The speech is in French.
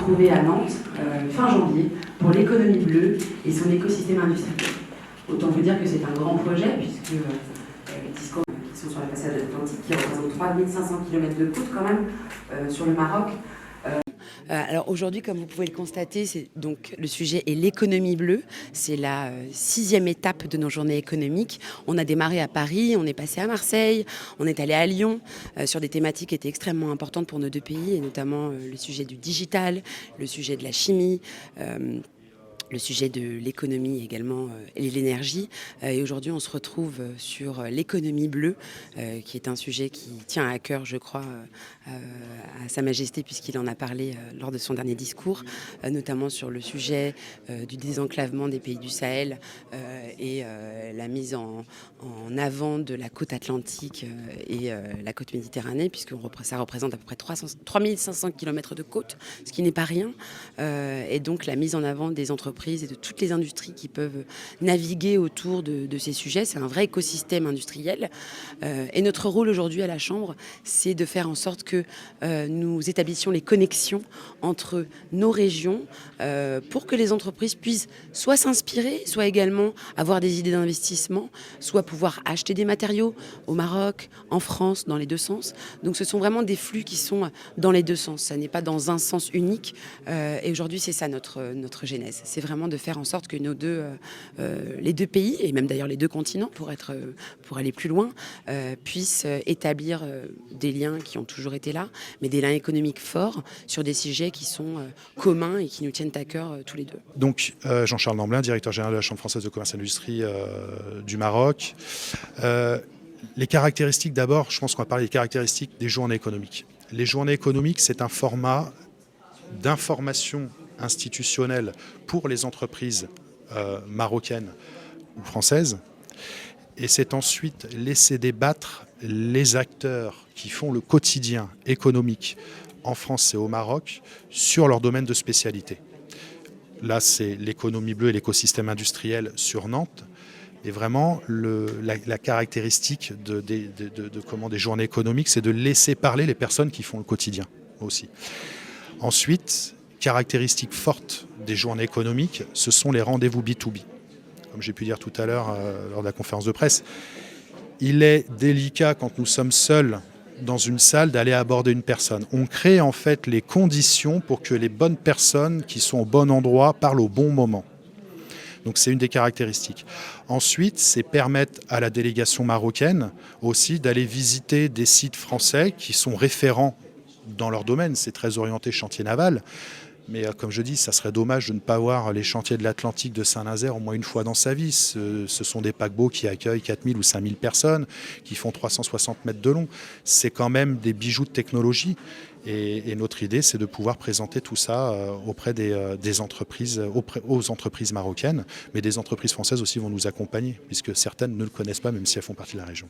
retrouver à Nantes fin janvier pour l'économie bleue et son écosystème industriel. Autant vous dire que c'est un grand projet puisque les discours qui sont sur la façade atlantique qui représentent 3500 km de côte quand même sur le Maroc. Alors aujourd'hui, comme vous pouvez le constater, donc le sujet est l'économie bleue. C'est la 6e étape de nos journées économiques. On a démarré à Paris, on est passé à Marseille, on est allé à Lyon sur des thématiques qui étaient extrêmement importantes pour nos deux pays, et notamment le sujet du digital, le sujet de la chimie, le sujet de l'économie également et l'énergie. Et aujourd'hui, on se retrouve sur l'économie bleue, qui est un sujet qui tient à cœur, je crois, à Sa Majesté, puisqu'il en a parlé lors de son dernier discours, notamment sur le sujet du désenclavement des pays du Sahel et la mise en avant de la côte atlantique et la côte méditerranée, puisque ça représente à peu près 3500 km de côte, ce qui n'est pas rien. Et donc la mise en avant des entreprises et de toutes les industries qui peuvent naviguer autour de ces sujets. C'est un vrai écosystème industriel. Et notre rôle aujourd'hui à la Chambre, c'est de faire en sorte que nous établissions les connexions entre nos régions pour que les entreprises puissent soit s'inspirer, soit également avoir des idées d'investissement, soit pouvoir acheter des matériaux au Maroc, en France, dans les deux sens. Donc ce sont vraiment des flux qui sont dans les deux sens. Ça n'est pas dans un sens unique. Et aujourd'hui, c'est ça notre genèse. C'est vraiment de faire en sorte que les deux pays, et même d'ailleurs les deux continents, pour aller plus loin, puissent établir des liens qui ont toujours été là, mais des liens économiques forts sur des sujets qui sont communs et qui nous tiennent à cœur tous les deux. Donc Jean-Charles Lamblin, directeur général de la Chambre française de commerce et d'industrie du Maroc. Les caractéristiques, d'abord, je pense qu'on va parler des caractéristiques des journées économiques. Les journées économiques, c'est un format d'information institutionnelle pour les entreprises marocaines ou françaises. Et c'est ensuite laisser débattre les acteurs qui font le quotidien économique en France et au Maroc sur leur domaine de spécialité. Là, c'est l'économie bleue et l'écosystème industriel sur Nantes. Et vraiment, la caractéristique des journées économiques, c'est de laisser parler les personnes qui font le quotidien aussi. Ensuite, caractéristique forte des journées économiques, ce sont les rendez-vous B2B. Comme j'ai pu dire tout à l'heure lors de la conférence de presse, il est délicat quand nous sommes seuls dans une salle d'aller aborder une personne. On crée en fait les conditions pour que les bonnes personnes qui sont au bon endroit parlent au bon moment. Donc c'est une des caractéristiques. Ensuite, c'est permettre à la délégation marocaine aussi d'aller visiter des sites français qui sont référents dans leur domaine. C'est très orienté chantier naval. Mais comme je dis, ça serait dommage de ne pas voir les chantiers de l'Atlantique de Saint-Nazaire au moins une fois dans sa vie. Ce sont des paquebots qui accueillent 4000 ou 5000 personnes, qui font 360 mètres de long. C'est quand même des bijoux de technologie. Et notre idée, c'est de pouvoir présenter tout ça auprès des entreprises, aux entreprises marocaines. Mais des entreprises françaises aussi vont nous accompagner, puisque certaines ne le connaissent pas, même si elles font partie de la région.